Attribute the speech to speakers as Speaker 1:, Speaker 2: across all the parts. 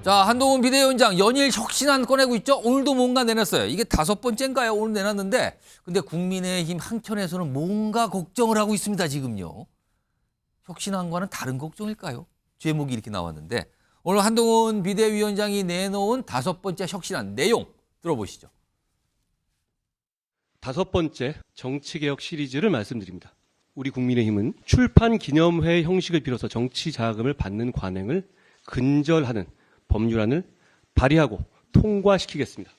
Speaker 1: 자, 한동훈 비대위원장 연일 혁신안 꺼내고 있죠. 오늘도 뭔가 내놨어요. 이게 5번째인가요? 오늘 내놨는데 근데 국민의힘 한켠에서는 뭔가 걱정을 하고 있습니다. 지금요. 혁신안과는 다른 걱정일까요? 제목이 이렇게 나왔는데 오늘 한동훈 비대위원장이 내놓은 5번째 혁신안 내용 들어보시죠.
Speaker 2: 5번째 정치개혁 시리즈를 말씀드립니다. 우리 국민의힘은 출판 기념회 형식을 빌어서 정치 자금을 받는 관행을 근절하는 법률안을 발의하고 통과시키겠습니다.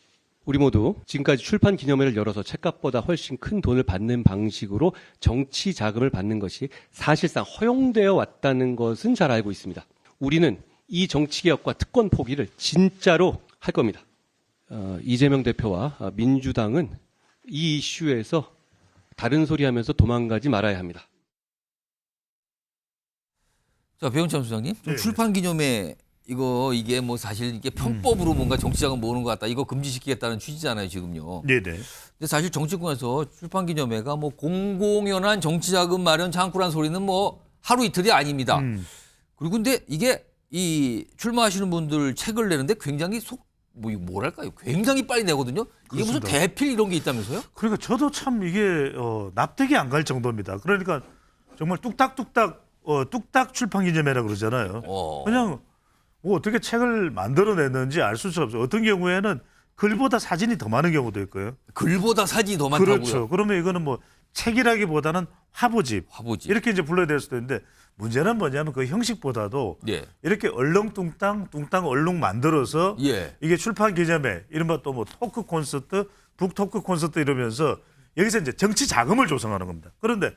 Speaker 2: 우리 모두 지금까지 출판 기념회를 열어서 책값보다 훨씬 큰 돈을 받는 방식으로 정치 자금을 받는 것이 사실상 허용되어 왔다는 것은 잘 알고 있습니다. 우리는 이 정치개혁과 특권 포기를 진짜로 할 겁니다. 이재명 대표와 민주당은 이 이슈에서 다른 소리 하면서 도망가지 말아야 합니다.
Speaker 1: 자, 배은참 수장님, 좀 출판 기념회 이게 뭐 사실 이게 편법으로 뭔가 정치자금 모으는 것 같다. 이거 금지시키겠다는 취지잖아요, 지금요.
Speaker 3: 네네.
Speaker 1: 근데 사실 정치권에서 출판 기념회가 뭐 공공연한 정치자금 마련 창구란 소리는 뭐 하루 이틀이 아닙니다. 그리고 근데 이게 이 출마하시는 분들 책을 내는데 굉장히 뭐랄까요? 굉장히 빨리 내거든요. 이게 무슨
Speaker 3: 그렇습니다.
Speaker 1: 대필 이런 게 있다면서요?
Speaker 3: 그러니까 저도 참 이게 납득이 안 갈 정도입니다. 그러니까 정말 뚝딱 출판 기념회라 그러잖아요. 그냥 뭐 어떻게 책을 만들어냈는지 알 수가 없어요. 어떤 경우에는 글보다 사진이 더 많은 경우도 있고요.
Speaker 1: 글보다 사진이 더 많다고요?
Speaker 3: 그렇죠. 그러면 이거는 뭐 책이라기보다는 화보집. 이렇게 이제 불러야 될 수도 있는데 문제는 뭐냐면 그 형식보다도
Speaker 1: 예.
Speaker 3: 이렇게 얼렁뚱땅 얼렁 만들어서
Speaker 1: 예.
Speaker 3: 이게 출판 기념회 이른바 또 뭐 토크 콘서트, 북토크 콘서트 이러면서 여기서 이제 정치 자금을 조성하는 겁니다. 그런데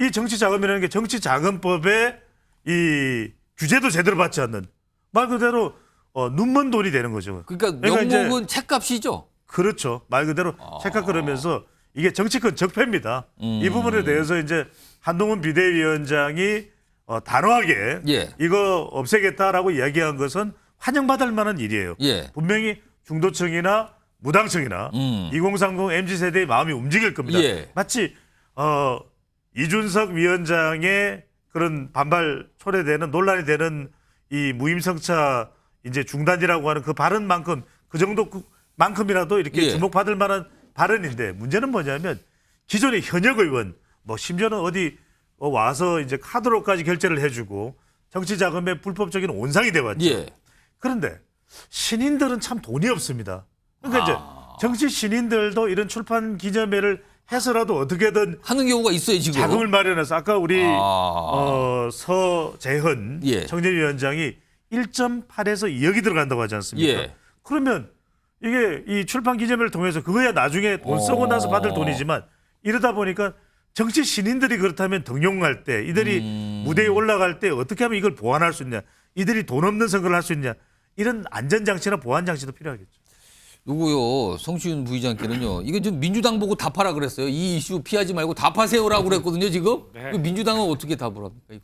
Speaker 3: 이 정치 자금이라는 게 정치 자금법에 이 규제도 제대로 받지 않는 말 그대로 눈먼 돈이 되는 거죠.
Speaker 1: 그러니까
Speaker 3: 이제
Speaker 1: 명목은 책값이죠.
Speaker 3: 그렇죠. 말 그대로 책값 그러면서 이게 정치권 적폐입니다. 이 부분에 대해서 이제 한동훈 비대위원장이 단호하게
Speaker 1: 예.
Speaker 3: 이거 없애겠다라고 이야기한 것은 환영받을 만한 일이에요.
Speaker 1: 예.
Speaker 3: 분명히 중도층이나 무당층이나 2030 MZ세대의 마음이 움직일 겁니다.
Speaker 1: 예.
Speaker 3: 마치 이준석 위원장의 그런 반발 초래되는 논란이 되는 이 무임승차 이제 중단이라고 하는 그 발언만큼 그 정도만큼이라도 이렇게
Speaker 1: 예.
Speaker 3: 주목받을 만한 발언인데 문제는 뭐냐면 기존의 현역 의원 뭐 심지어는 어디 와서 이제 카드로까지 결제를 해주고 정치 자금의 불법적인 온상이 돼왔죠.
Speaker 1: 예.
Speaker 3: 그런데 신인들은 참 돈이 없습니다. 그러니까 이제 정치 신인들도 이런 출판 기념회를 해서라도 어떻게든
Speaker 1: 하는 경우가 있어요, 지금.
Speaker 3: 자금을 마련해서 아까 우리 서재헌
Speaker 1: 예.
Speaker 3: 청년위원장이 1.8에서 2억이 들어간다고 하지 않습니까?
Speaker 1: 예.
Speaker 3: 그러면 이게 이 출판 기념회를 통해서 그거야 나중에 돈 쓰고 나서 받을 돈이지만 이러다 보니까 정치 신인들이 그렇다면 등용할 때 이들이 무대에 올라갈 때 어떻게 하면 이걸 보완할 수 있냐, 이들이 돈 없는 선거를 할 수 있냐, 이런 안전장치나 보완장치도 필요하겠죠.
Speaker 1: 요거요, 성시윤 부의장께는요, 이게 좀 민주당 보고 답하라 그랬어요. 이 이슈 피하지 말고 답하세요라고 그랬거든요, 지금.
Speaker 4: 네.
Speaker 1: 그 민주당은 어떻게 답을 합니까, 이거?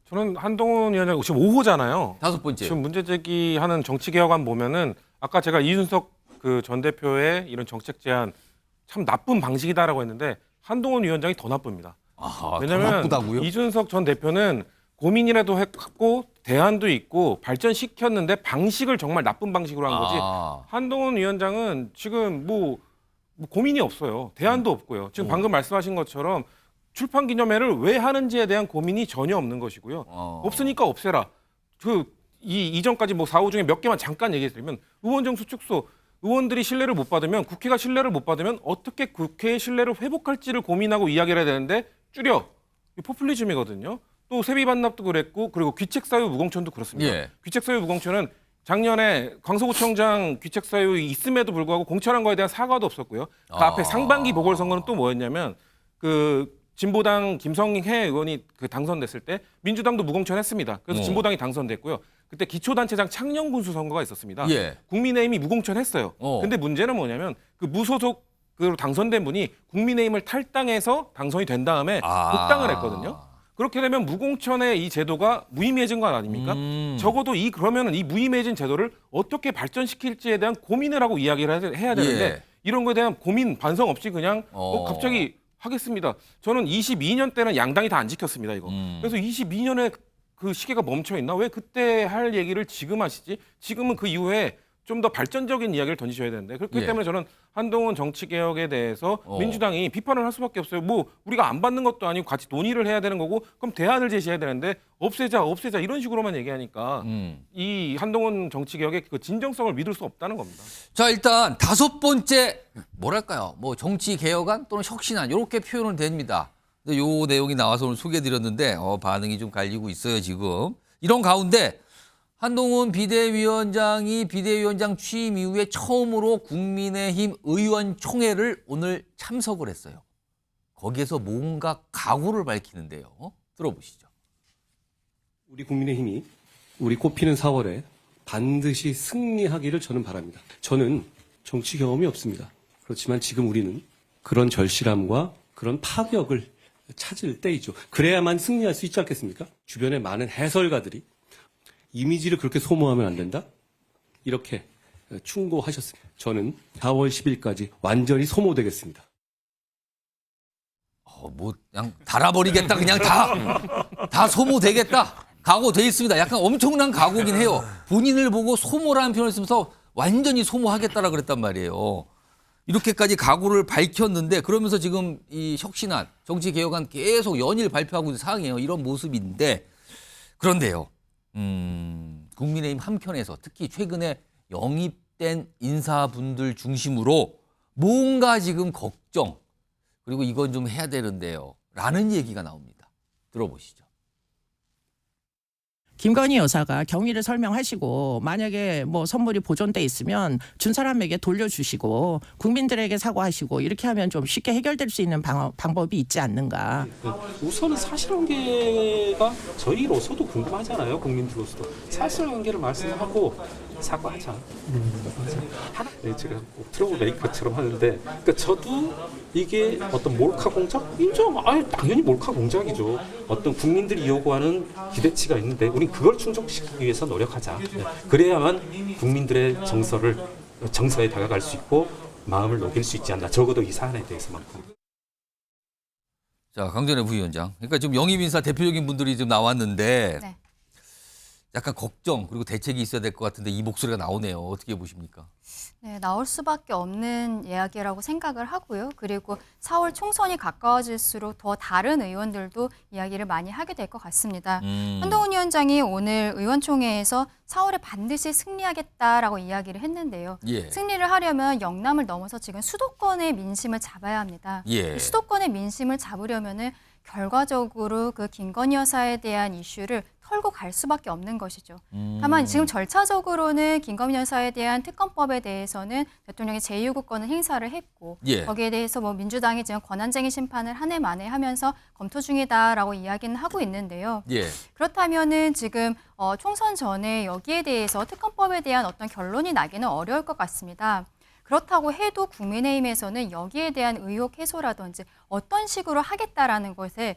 Speaker 4: 저는 한동훈 위원장 지금 5호잖아요.
Speaker 1: 5번째.
Speaker 4: 지금 문제 제기하는 정치 개혁안 보면은 아까 제가 이준석 그 전 대표의 이런 정책 제안 참 나쁜 방식이다라고 했는데 한동훈 위원장이 더 나쁩니다.
Speaker 1: 더
Speaker 4: 왜냐하면
Speaker 1: 나쁘다고요?
Speaker 4: 이준석 전 대표는 고민이라도 했고 대안도 있고 발전시켰는데 방식을 정말 나쁜 방식으로 한 거지. 한동훈 위원장은 지금 뭐 고민이 없어요. 대안도 없고요. 지금 방금 말씀하신 것처럼 출판 기념회를 왜 하는지에 대한 고민이 전혀 없는 것이고요. 없으니까 없애라. 이전까지 뭐 사후 중에 몇 개만 잠깐 얘기해 드리면 의원정 수축소 의원들이 신뢰를 못 받으면 국회가 신뢰를 못 받으면 어떻게 국회의 신뢰를 회복할지를 고민하고 이야기를 해야 되는데 줄여. 이 포퓰리즘이거든요. 또 세비 반납도 그랬고 그리고 귀책 사유 무공천도 그렇습니다.
Speaker 1: 예.
Speaker 4: 귀책 사유 무공천은 작년에 광서구청장 귀책 사유 있음에도 불구하고 공천한 거에 대한 사과도 없었고요. 그 앞에 상반기 보궐선거는 또 뭐였냐면 그 진보당 김성해 의원이 그 당선됐을 때 민주당도 무공천했습니다. 그래서 진보당이 당선됐고요. 그때 기초단체장 창녕군수 선거가 있었습니다.
Speaker 1: 예.
Speaker 4: 국민의힘이 무공천했어요. 근데 문제는 뭐냐면 그 무소속으로 당선된 분이 국민의힘을 탈당해서 당선이 된 다음에 복당을 했거든요. 그렇게 되면 무공천의 이 제도가 무의미해진 건 아닙니까? 적어도 그러면은 이 무의미해진 제도를 어떻게 발전시킬지에 대한 고민을 하고 이야기를 해야 되는데
Speaker 1: 예.
Speaker 4: 이런 거에 대한 고민 반성 없이 그냥 갑자기 하겠습니다. 저는 22년 때는 양당이 다 안 지켰습니다, 이거. 그래서 22년에 그 시기가 멈춰 있나? 왜 그때 할 얘기를 지금 하시지? 지금은 그 이후에 좀 더 발전적인 이야기를 던지셔야 되는데 그렇기
Speaker 1: 예.
Speaker 4: 때문에 저는 한동훈 정치개혁에 대해서
Speaker 1: 어.
Speaker 4: 민주당이 비판을 할 수밖에 없어요. 뭐 우리가 안 받는 것도 아니고 같이 논의를 해야 되는 거고 그럼 대안을 제시해야 되는데 없애자 이런 식으로만 얘기하니까 이 한동훈 정치개혁의 그 진정성을 믿을 수 없다는 겁니다.
Speaker 1: 자, 일단 5번째 뭐랄까요? 뭐 정치 개혁안 또는 혁신안 이렇게 표현을 됩니다. 요 내용이 나와서 오늘 소개해드렸는데 반응이 좀 갈리고 있어요 지금. 이런 가운데 한동훈 비대위원장이 비대위원장 취임 이후에 처음으로 국민의힘 의원총회를 오늘 참석을 했어요. 거기에서 뭔가 각오를 밝히는데요. 들어보시죠.
Speaker 2: 우리 국민의힘이 우리 꽃피는 4월에 반드시 승리하기를 저는 바랍니다. 저는 정치 경험이 없습니다. 그렇지만 지금 우리는 그런 절실함과 그런 파격을 찾을 때이죠. 그래야만 승리할 수 있지 않겠습니까? 주변에 많은 해설가들이 이미지를 그렇게 소모하면 안 된다? 이렇게 충고하셨습니다. 저는 4월 10일까지 완전히 소모되겠습니다.
Speaker 1: 뭐 그냥 달아버리겠다 그냥 다 소모되겠다 각오돼 있습니다. 약간 엄청난 각오긴 해요. 본인을 보고 소모라는 표현을 쓰면서 완전히 소모하겠다라 그랬단 말이에요. 이렇게까지 각오를 밝혔는데 그러면서 지금 이 혁신안, 정치개혁안 계속 연일 발표하고 있는 상황이에요. 이런 모습인데 그런데요. 국민의힘 한편에서 특히 최근에 영입된 인사분들 중심으로 뭔가 지금 걱정 그리고 이건 좀 해야 되는데요. 라는 얘기가 나옵니다. 들어보시죠.
Speaker 5: 김건희 여사가 경위를 설명하시고 만약에 뭐 선물이 보존돼 있으면 준 사람에게 돌려주시고 국민들에게 사과하시고 이렇게 하면 좀 쉽게 해결될 수 있는 방법이 있지 않는가.
Speaker 6: 우선은 사실관계가 저희로서도 궁금하잖아요. 국민들로서도 사실관계를 말씀하고 사과하자. 네, 제가 꼭 트러블 메이커처럼 하는데, 그러니까 저도 이게 어떤 몰카 공작 인정. 당연히 몰카 공작이죠. 어떤 국민들이 요구하는 기대치가 있는데, 우린 그걸 충족시키기 위해서 노력하자. 네, 그래야만 국민들의 정서에 다가갈 수 있고 마음을 녹일 수 있지 않나. 적어도 이 사안에 대해서만큼.
Speaker 1: 자, 강전의 부위원장. 그러니까 지금 영입인사 대표적인 분들이 좀 나왔는데
Speaker 7: 네.
Speaker 1: 약간 걱정 그리고 대책이 있어야 될 것 같은데 이 목소리가 나오네요. 어떻게 보십니까?
Speaker 7: 네, 나올 수밖에 없는 이야기라고 생각을 하고요. 그리고 4월 총선이 가까워질수록 더 다른 의원들도 이야기를 많이 하게 될 것 같습니다. 한동훈 위원장이 오늘 의원총회에서 4월에 반드시 승리하겠다라고 이야기를 했는데요.
Speaker 1: 예.
Speaker 7: 승리를 하려면 영남을 넘어서 지금 수도권의 민심을 잡아야 합니다.
Speaker 1: 예.
Speaker 7: 수도권의 민심을 잡으려면은 결과적으로 그 김건희 여사에 대한 이슈를 털고 갈 수밖에 없는 것이죠. 다만 지금 절차적으로는 김건희 여사에 대한 특검법에 대해서는 대통령이 제2요구권을 행사를 했고
Speaker 1: 예.
Speaker 7: 거기에 대해서 뭐 민주당이 지금 권한쟁의 심판을 한 해 만에 하면서 검토 중이다라고 이야기는 하고 있는데요.
Speaker 1: 예.
Speaker 7: 그렇다면은 지금 총선 전에 여기에 대해서 특검법에 대한 어떤 결론이 나기는 어려울 것 같습니다. 그렇다고 해도 국민의힘에서는 여기에 대한 의혹 해소라든지 어떤 식으로 하겠다라는 것에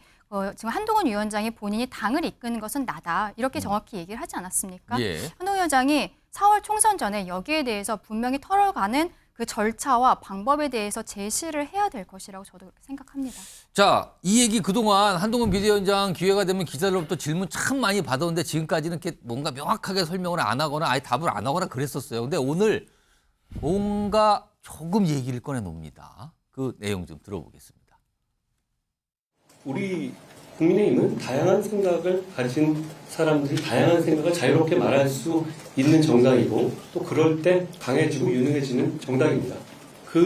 Speaker 7: 지금 한동훈 위원장이 본인이 당을 이끄는 것은 나다 이렇게 정확히 얘기를 하지 않았습니까?
Speaker 1: 예.
Speaker 7: 한동훈 위원장이 4월 총선 전에 여기에 대해서 분명히 털어가는 그 절차와 방법에 대해서 제시를 해야 될 것이라고 저도 그렇게 생각합니다.
Speaker 1: 자, 이 얘기 그동안 한동훈 비대위원장 기회가 되면 기자들로부터 질문 참 많이 받았는데 지금까지는 이렇게 뭔가 명확하게 설명을 안 하거나 아예 답을 안 하거나 그랬었어요. 근데 오늘 뭔가 조금 얘기를 꺼내놉니다. 그 내용 좀 들어보겠습니다.
Speaker 2: 우리 국민의힘은 다양한 생각을 가진 사람들이 다양한 생각을 자유롭게 말할 수 있는 정당이고 또 그럴 때 강해지고 유능해지는 정당입니다. 그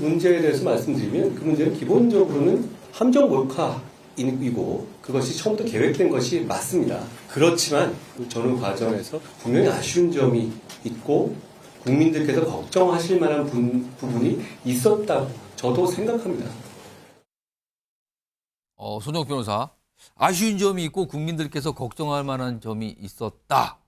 Speaker 2: 문제에 대해서 말씀드리면 그 문제는 기본적으로는 함정 몰카이고 그것이 처음부터 계획된 것이 맞습니다. 그렇지만 저는 과정에서 분명히 아쉬운 점이 있고 국민들께서 걱정하실 만한 부분이 있었다고 저도 생각합니다.
Speaker 1: 손정욱 변호사, 아쉬운 점이 있고 국민들께서 걱정할 만한 점이 있었다.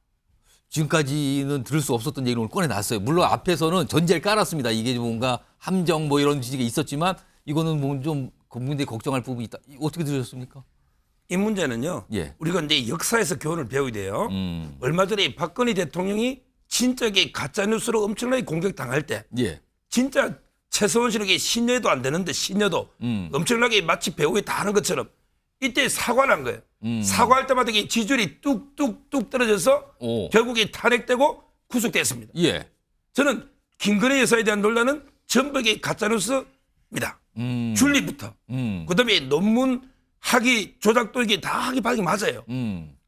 Speaker 1: 지금까지는 들을 수 없었던 얘기를 오늘 꺼내놨어요. 물론 앞에서는 전제를 깔았습니다. 이게 뭔가 함정 뭐 이런 지식이 있었지만 이거는 뭐 좀 국민들이 걱정할 부분이 있다. 어떻게 들으셨습니까?
Speaker 8: 이 문제는요.
Speaker 1: 예.
Speaker 8: 우리가 이제 역사에서 교훈을 배워야 돼요. 얼마 전에 박근혜 대통령이 진짜 가짜 뉴스로 엄청나게 공격당할 때
Speaker 1: 예.
Speaker 8: 진짜 최서원 씨에게 신여도 안 되는데 신여도 엄청나게 마치 배우에 다 하는 것처럼 이때 사과를 한 거예요. 사과할 때마다 이 지지율이 뚝뚝뚝 떨어져서
Speaker 1: 오.
Speaker 8: 결국에 탄핵되고 구속됐습니다.
Speaker 1: 예.
Speaker 8: 저는 김건희 여사에 대한 논란은 전부의 가짜뉴스입니다. 줄리부터. 그다음에 논문 학위 조작도 이게 다 학위 발행이 맞아요.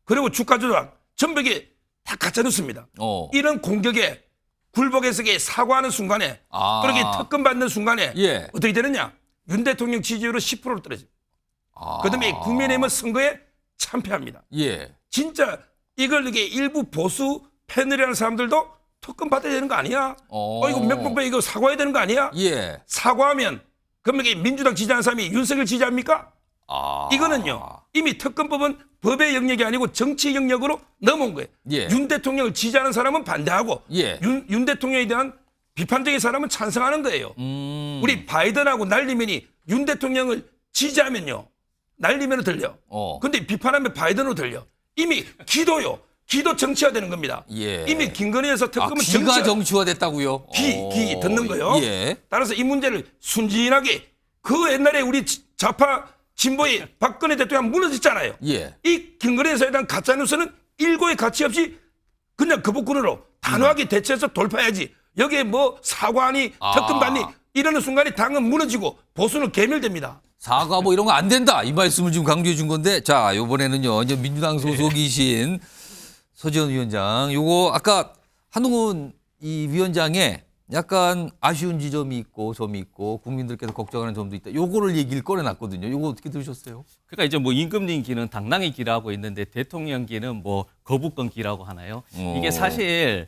Speaker 8: 그리고 주가 조작 전부 이게 다 가짜뉴스입니다. 이런 공격에 굴복해서 사과하는 순간에 그렇게 특검 받는 순간에
Speaker 1: 예.
Speaker 8: 어떻게 되느냐? 윤 대통령 지지율은 10%로 떨어져요. 그다음에 국민의힘은 선거에 참패합니다.
Speaker 1: 예.
Speaker 8: 진짜 이걸 이게 일부 보수 패널이라는 사람들도 특검 받아야 되는 거 아니야? 이거 명분배 이거 사과해야 되는 거 아니야?
Speaker 1: 예.
Speaker 8: 사과하면 그러면 이게 민주당 지지하는 사람이 윤석열 지지합니까? 이거는요. 이미 특검법은 법의 영역이 아니고 정치 영역으로 넘어온 거예요.
Speaker 1: 예.
Speaker 8: 윤 대통령을 지지하는 사람은 반대하고
Speaker 1: 예.
Speaker 8: 윤 대통령에 대한 비판적인 사람은 찬성하는 거예요. 우리 바이든하고 날리면이 윤 대통령을 지지하면요. 날리면 들려. 근데 비판하면 바이든으로 들려. 이미 기도요. 기도 정치화 되는 겁니다.
Speaker 1: 예.
Speaker 8: 이미 김건희에서 특검은
Speaker 1: 귀가 정치화됐다고요?
Speaker 8: 귀 듣는 거요.
Speaker 1: 예.
Speaker 8: 따라서 이 문제를 순진하게 그 옛날에 우리 좌파 진보의 박근혜 대통령 무너졌잖아요.
Speaker 1: 예.
Speaker 8: 이 김건희에 대한 가짜뉴스는 일고의 가치 없이 그냥 거부권으로 단호하게 대처해서 돌파해야지. 여기에 뭐 사과하니 특검 받니 이러는 순간에 당은 무너지고 보수는 괴멸됩니다.
Speaker 1: 사과 뭐 이런 거 안 된다. 이 말씀을 지금 강조해 준 건데 자, 이번에는요. 이제 민주당 소속이신 서지현 위원장, 요거 아까 한동훈 이 위원장의 약간 아쉬운 지점이 있고 점이 있고 국민들께서 걱정하는 점도 있다. 요거를 얘기를 꺼내놨거든요. 요거 어떻게 들으셨어요?
Speaker 9: 그러니까 이제 뭐 임금님기는 당당히 기라고 있는데 대통령기는 뭐 거부권 기라고 하나요? 이게 사실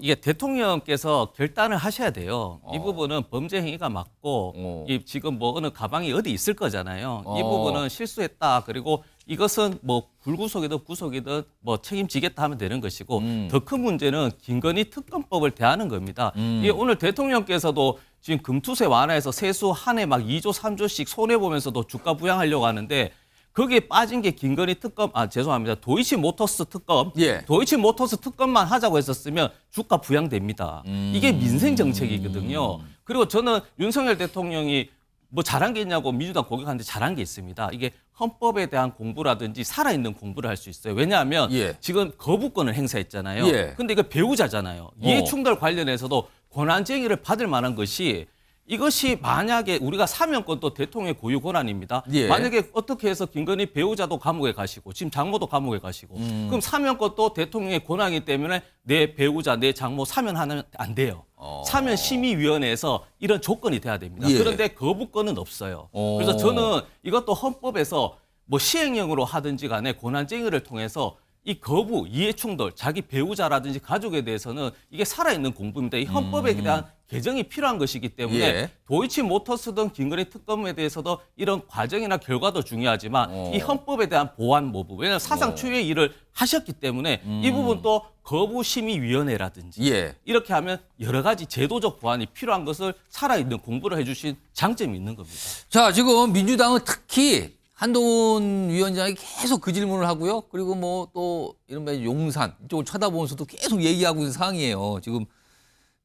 Speaker 9: 이게 대통령께서 결단을 하셔야 돼요. 이 부분은 범죄 행위가 맞고 이 지금 뭐 어느 가방이 어디 있을 거잖아요. 이 부분은 실수했다. 그리고 이것은 뭐 불구속이든 구속이든 뭐 책임지겠다 하면 되는 것이고 더 큰 문제는 김건희 특검법을 대하는 겁니다. 이게 오늘 대통령께서도 지금 금투세 완화해서 세수 한 해 막 2조 3조씩 손해 보면서도 주가 부양하려고 하는데 거기에 빠진 게 김건희 특검, 죄송합니다. 도이치모터스 특검.
Speaker 1: 예.
Speaker 9: 도이치모터스 특검만 하자고 했었으면 주가 부양됩니다. 이게 민생 정책이거든요. 그리고 저는 윤석열 대통령이 뭐 잘한 게 있냐고 민주당 공격하는데 잘한 게 있습니다. 이게 헌법에 대한 공부라든지 살아있는 공부를 할 수 있어요. 왜냐하면
Speaker 1: 예.
Speaker 9: 지금 거부권을 행사했잖아요.
Speaker 1: 예.
Speaker 9: 근데 이거 배우자잖아요. 이해충돌 관련해서도 권한쟁의를 받을 만한 것이 이것이 만약에 우리가 사면권도 대통령의 고유 권한입니다.
Speaker 1: 예.
Speaker 9: 만약에 어떻게 해서 김건희 배우자도 감옥에 가시고 지금 장모도 감옥에 가시고 그럼 사면권도 대통령의 권한이기 때문에 내 배우자, 내 장모 사면하면 안 돼요. 사면심의위원회에서 이런 조건이 돼야 됩니다.
Speaker 1: 예.
Speaker 9: 그런데 거부권은 없어요. 그래서 저는 이것도 헌법에서 뭐 시행령으로 하든지 간에 권한쟁의를 통해서 이 거부, 이해충돌, 자기 배우자라든지 가족에 대해서는 이게 살아있는 공부입니다. 이 헌법에 대한 개정이 필요한 것이기 때문에
Speaker 1: 예.
Speaker 9: 도이치모터스든 김건희 특검에 대해서도 이런 과정이나 결과도 중요하지만 이 헌법에 대한 보완 부분, 왜냐하면 사상 초유의 일을 하셨기 때문에 이 부분도 거부심의위원회라든지
Speaker 1: 예.
Speaker 9: 이렇게 하면 여러 가지 제도적 보완이 필요한 것을 살아있는 공부를 해주신 장점이 있는 겁니다.
Speaker 1: 자, 지금 민주당은 특히 한동훈 위원장이 계속 그 질문을 하고요. 그리고 뭐 또 이른바 용산 이쪽을 쳐다보면서도 계속 얘기하고 있는 상황이에요. 지금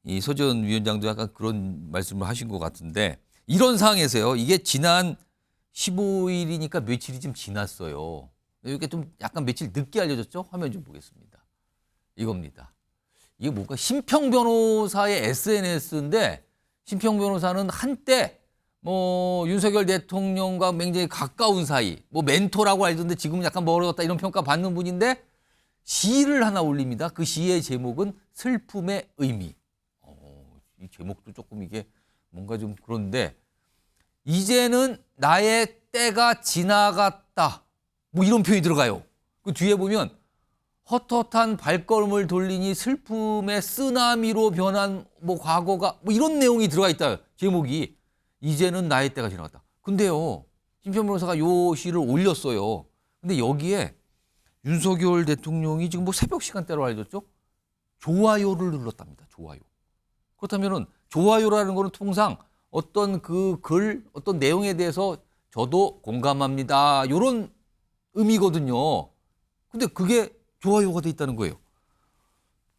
Speaker 1: 이 서지현 위원장도 약간 그런 말씀을 하신 것 같은데 이런 상황에서요. 이게 지난 15일이니까 며칠이 좀 지났어요. 이렇게 좀 약간 며칠 늦게 알려졌죠? 화면 좀 보겠습니다. 이겁니다. 이게 뭔가 심평 변호사의 SNS인데 심평 변호사는 한때 뭐 윤석열 대통령과 굉장히 가까운 사이, 뭐 멘토라고 알던데 지금은 약간 멀어졌다 이런 평가 받는 분인데 시를 하나 올립니다. 그 시의 제목은 슬픔의 의미. 이 제목도 조금 이게 뭔가 좀 그런데 이제는 나의 때가 지나갔다. 뭐 이런 표현이 들어가요. 그 뒤에 보면 헛헛한 발걸음을 돌리니 슬픔의 쓰나미로 변한 뭐 과거가 뭐 이런 내용이 들어가 있다. 제목이. 이제는 나의 때가 지나갔다. 근데요, 심평 변호사가 요 시를 올렸어요. 근데 여기에 윤석열 대통령이 지금 뭐 새벽 시간대로 알려졌죠? 좋아요를 눌렀답니다. 좋아요. 그렇다면은 좋아요라는 거는 통상 어떤 그 글, 어떤 내용에 대해서 저도 공감합니다. 이런 의미거든요. 근데 그게 좋아요가 돼 있다는 거예요.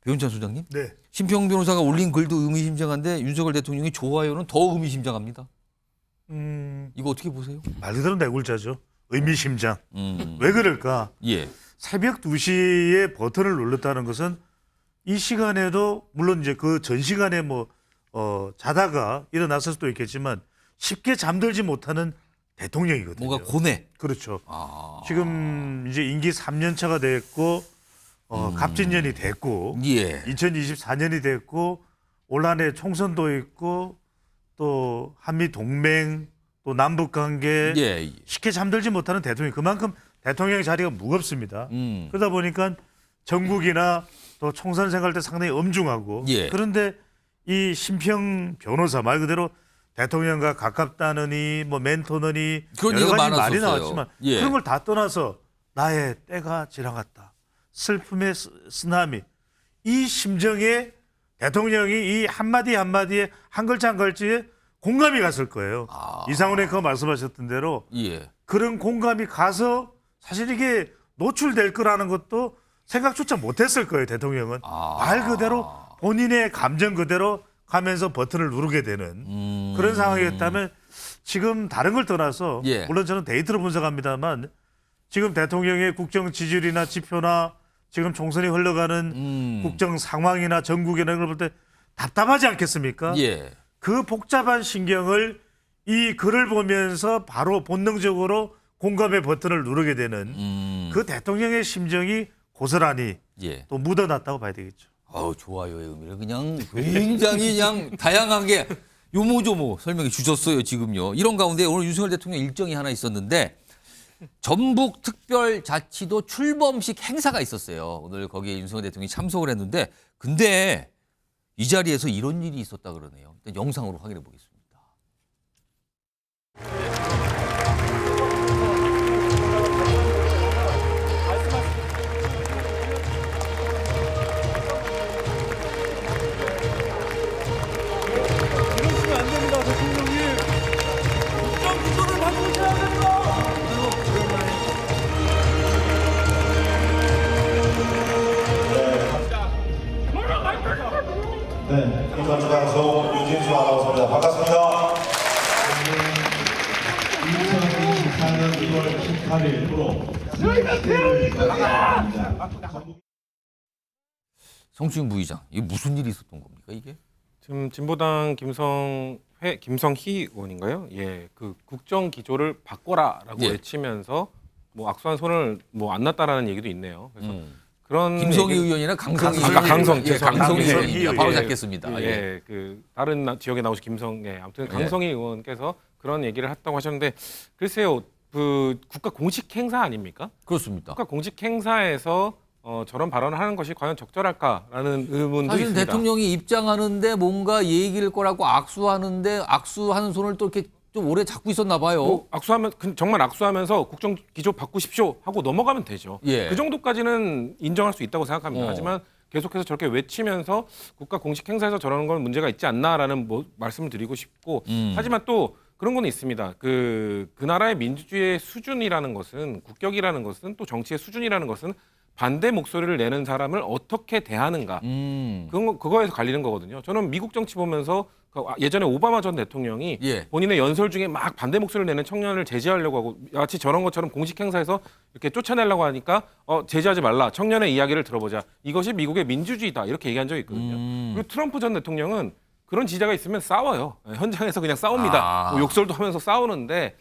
Speaker 1: 배윤찬 소장님?
Speaker 3: 네.
Speaker 1: 심평 변호사가 올린 글도 의미심장한데 윤석열 대통령이 좋아요는 더 의미심장합니다. 이거 어떻게 보세요?
Speaker 3: 말 그대로 네 글자죠. 의미심장. 왜 그럴까?
Speaker 1: 예.
Speaker 3: 새벽 2시에 버튼을 눌렀다는 것은 이 시간에도 물론 이제 그 전 시간에 자다가 일어났을 수도 있겠지만 쉽게 잠들지 못하는 대통령이거든요.
Speaker 1: 뭔가 고뇌.
Speaker 3: 그렇죠.
Speaker 1: 아.
Speaker 3: 지금 이제 임기 3년 차가 됐고 갑진년이 됐고
Speaker 1: 예.
Speaker 3: 2024년이 됐고 올 한해 총선도 있고 또 한미 동맹 또 남북 관계
Speaker 1: 예.
Speaker 3: 쉽게 잠들지 못하는 대통령 그만큼 대통령 자리가 무겁습니다. 그러다 보니까 전국이나 또 총선 생활 때 상당히 엄중하고
Speaker 1: 예.
Speaker 3: 그런데 이 심평 변호사 말 그대로 대통령과 가깝다느니 멘토느니
Speaker 1: 그런
Speaker 3: 여러
Speaker 1: 얘기가
Speaker 3: 가지 말이
Speaker 1: 많았었어요.
Speaker 3: 나왔지만
Speaker 1: 예.
Speaker 3: 그런 걸 다 떠나서 나의 때가 지나갔다. 슬픔의 쓰나미. 이 심정에 대통령이 이 한마디 한마디에 한 글자 한 글자에 공감이 갔을 거예요. 이상훈 앵커가 말씀하셨던 대로
Speaker 1: 예.
Speaker 3: 그런 공감이 가서 사실 이게 노출될 거라는 것도 생각조차 못했을 거예요. 대통령은 말 그대로 본인의 감정 그대로 가면서 버튼을 누르게 되는 그런 상황이었다면 지금 다른 걸 떠나서
Speaker 1: 예.
Speaker 3: 물론 저는 데이터로 분석합니다만 지금 대통령의 국정 지지율이나 지표나 지금 총선이 흘러가는 국정 상황이나 전국이나 이런 걸 볼 때 답답하지 않겠습니까?
Speaker 1: 예.
Speaker 3: 그 복잡한 신경을 이 글을 보면서 바로 본능적으로 공감의 버튼을 누르게 되는 그 대통령의 심정이 고스란히
Speaker 1: 예.
Speaker 3: 또 묻어났다고 봐야 되겠죠.
Speaker 1: 좋아요의 의미를 그냥 굉장히 그냥 다양하게 요모조모 설명해 주셨어요, 지금요. 이런 가운데 오늘 윤석열 대통령 일정이 하나 있었는데 전북 특별자치도 출범식 행사가 있었어요. 오늘 거기에 윤석열 대통령이 참석을 했는데 근데 이 자리에서 이런 일이 있었다 그러네요. 일단 영상으로 확인해 보겠습니다.
Speaker 10: 네, 인터뷰 방송 유진수 아나운서입니다. 반갑습니다. 2024년 1월 18일부로
Speaker 1: 성추행 부의장, 이게 무슨 일이 있었던 겁니까, 이게?
Speaker 4: 지금 진보당 김성희 의원인가요? 예, 그 국정 기조를 바꿔라라고
Speaker 1: 예.
Speaker 4: 외치면서 악수한 손을 안 놨다라는 얘기도 있네요. 그래서 그런
Speaker 1: 김성희
Speaker 4: 얘기-
Speaker 1: 의원이나 강성희
Speaker 4: 강성,
Speaker 1: 예,
Speaker 4: 죄송합니다.
Speaker 1: 강성희
Speaker 3: 강성희
Speaker 1: 의원입니다. 바로
Speaker 3: 예.
Speaker 1: 잡겠습니다.
Speaker 4: 예,
Speaker 1: 예.
Speaker 4: 그 다른 지역에 나오신 아무튼 강성희 의원께서 그런 얘기를 했다고 하셨는데 글쎄요, 그 국가 공식 행사 아닙니까?
Speaker 1: 그렇습니다.
Speaker 4: 국가 공식 행사에서 저런 발언을 하는 것이 과연 적절할까라는 의문도
Speaker 1: 사실
Speaker 4: 있습니다.
Speaker 1: 대통령이 입장하는데 뭔가 얘기를 거라고 악수하는데 악수하는 손을 또 이렇게 좀 오래 잡고 있었나 봐요.
Speaker 4: 정말 악수하면서 국정 기조 바꾸십시오 하고 넘어가면 되죠.
Speaker 1: 예.
Speaker 4: 그 정도까지는 인정할 수 있다고 생각합니다. 하지만 계속해서 저렇게 외치면서 국가 공식 행사에서 저러는 건 문제가 있지 않나라는 말씀을 드리고 싶고 하지만 또 그런 건 있습니다. 그 나라의 민주주의의 수준이라는 것은 국격이라는 것은 또 정치의 수준이라는 것은 반대 목소리를 내는 사람을 어떻게 대하는가 그거에서 갈리는 거거든요. 저는 미국 정치 보면서 예전에 오바마 전 대통령이
Speaker 1: 예.
Speaker 4: 본인의 연설 중에 막 반대 목소리를 내는 청년을 제지하려고 하고 마치 저런 것처럼 공식 행사에서 이렇게 쫓아내려고 하니까 제지하지 말라. 청년의 이야기를 들어보자. 이것이 미국의 민주주의다. 이렇게 얘기한 적이 있거든요. 그리고 트럼프 전 대통령은 그런 지지자가 있으면 싸워요. 현장에서 그냥 싸웁니다. 욕설도 하면서 싸우는데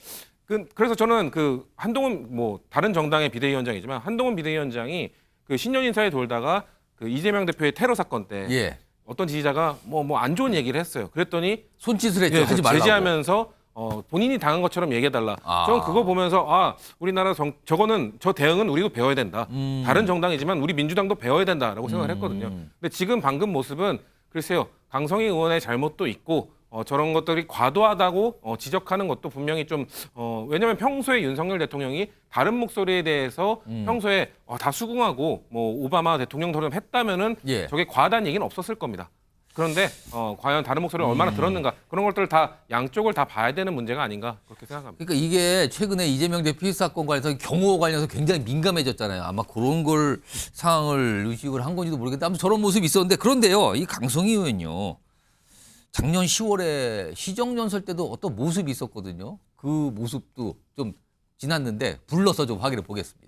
Speaker 4: 그래서 저는 그 한동훈 다른 정당의 비대위원장이지만 한동훈 비대위원장이 그 신년 인사에 돌다가 그 이재명 대표의 테러 사건 때
Speaker 1: 예.
Speaker 4: 어떤 지지자가 안 좋은 얘기를 했어요. 그랬더니
Speaker 1: 손짓을 했죠. 하지 말라고.
Speaker 4: 제지하면서 본인이 당한 것처럼 얘기해달라. 저는 그거 보면서 우리나라 저 대응은 우리도 배워야 된다. 다른 정당이지만 우리 민주당도 배워야 된다라고 생각을 했거든요. 근데 지금 방금 모습은 글쎄요. 강성희 의원의 잘못도 있고 저런 것들이 과도하다고 지적하는 것도 분명히 좀 왜냐하면 평소에 윤석열 대통령이 다른 목소리에 대해서 평소에 다 수긍하고 오바마 대통령처럼 했다면은
Speaker 1: 예.
Speaker 4: 저게 과다한 얘기는 없었을 겁니다. 그런데 과연 다른 목소리를 얼마나 들었는가 그런 것들을 다 양쪽을 다 봐야 되는 문제가 아닌가 그렇게 생각합니다.
Speaker 1: 그러니까 이게 최근에 이재명 대표 사건 관련해서 경호 관련해서 굉장히 민감해졌잖아요. 아마 그런 걸 상황을 의식을 한 건지도 모르겠는데 아무튼 저런 모습이 있었는데 그런데요. 이 강성희 의원요. 작년 10월에 시정연설 때도 어떤 모습이 있었거든요. 그 모습도 좀 지났는데 불러서 좀 확인해 보겠습니다.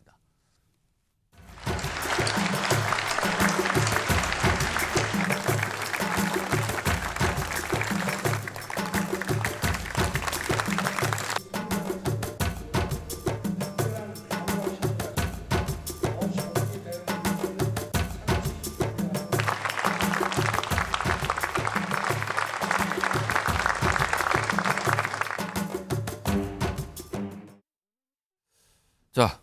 Speaker 1: 자,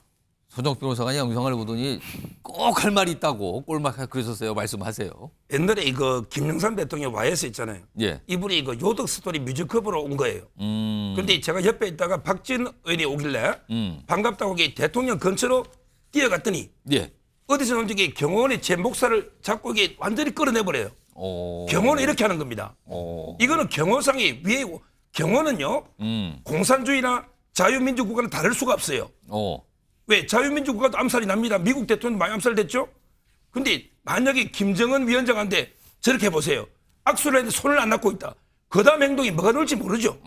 Speaker 1: 손정 변호사가 영상을 보더니 꼭 할 말이 있다고 꼴막 그러셨어요. 말씀하세요.
Speaker 8: 옛날에 이거 김영삼 대통령 와이에스 있잖아요.
Speaker 1: 예.
Speaker 8: 이분이 이거 요덕 스토리 뮤직업으로 온 거예요. 근데 제가 옆에 있다가 박진 의원이 오길래 반갑다고 이게 대통령 근처로 뛰어갔더니
Speaker 1: 예.
Speaker 8: 어디서 논지 경호원이 제 목살을 잡고 이게 완전히 끌어내버려요. 경호는 이렇게 하는 겁니다. 이거는 경호상의 위에고 경호는요 공산주의나 자유민주국가는 다를 수가 없어요. 왜 자유민주국가도 암살이 납니다. 미국 대통령 많이 암살됐죠. 근데 만약에 김정은 위원장한테 저렇게 보세요. 악수를 했는데 손을 안 놨고 있다. 그 다음 행동이 뭐가 나올지 모르죠.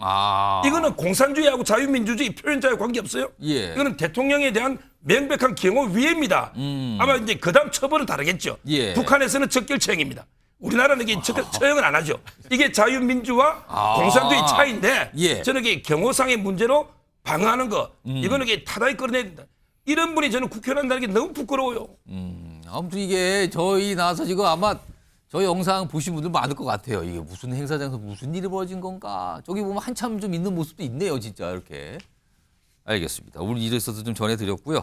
Speaker 8: 이거는 공산주의하고 자유민주주의 표현자에 관계없어요.
Speaker 1: 예.
Speaker 8: 이거는 대통령에 대한 명백한 경호 위해입니다. 아마 이제 그 다음 처벌은 다르겠죠.
Speaker 1: 예.
Speaker 8: 북한에서는 적결 처형입니다. 우리나라는 이게 처형을 안 하죠. 이게 자유민주와 공산주의 차이인데
Speaker 1: 예.
Speaker 8: 저는 이게 경호상의 문제로 방어하는 거 이거는 이게 타다히 끌어내야 된다. 이런 분이 저는 국회의원 한다는 게 너무 부끄러워요.
Speaker 1: 아무튼 이게 저희 나와서 지금 아마 저 영상 보신 분들 많을 것 같아요. 이게 무슨 행사장에서 무슨 일이 벌어진 건가. 저기 보면 한참 좀 있는 모습도 있네요. 진짜 이렇게. 알겠습니다. 오늘 일에 있어서 좀 전해드렸고요.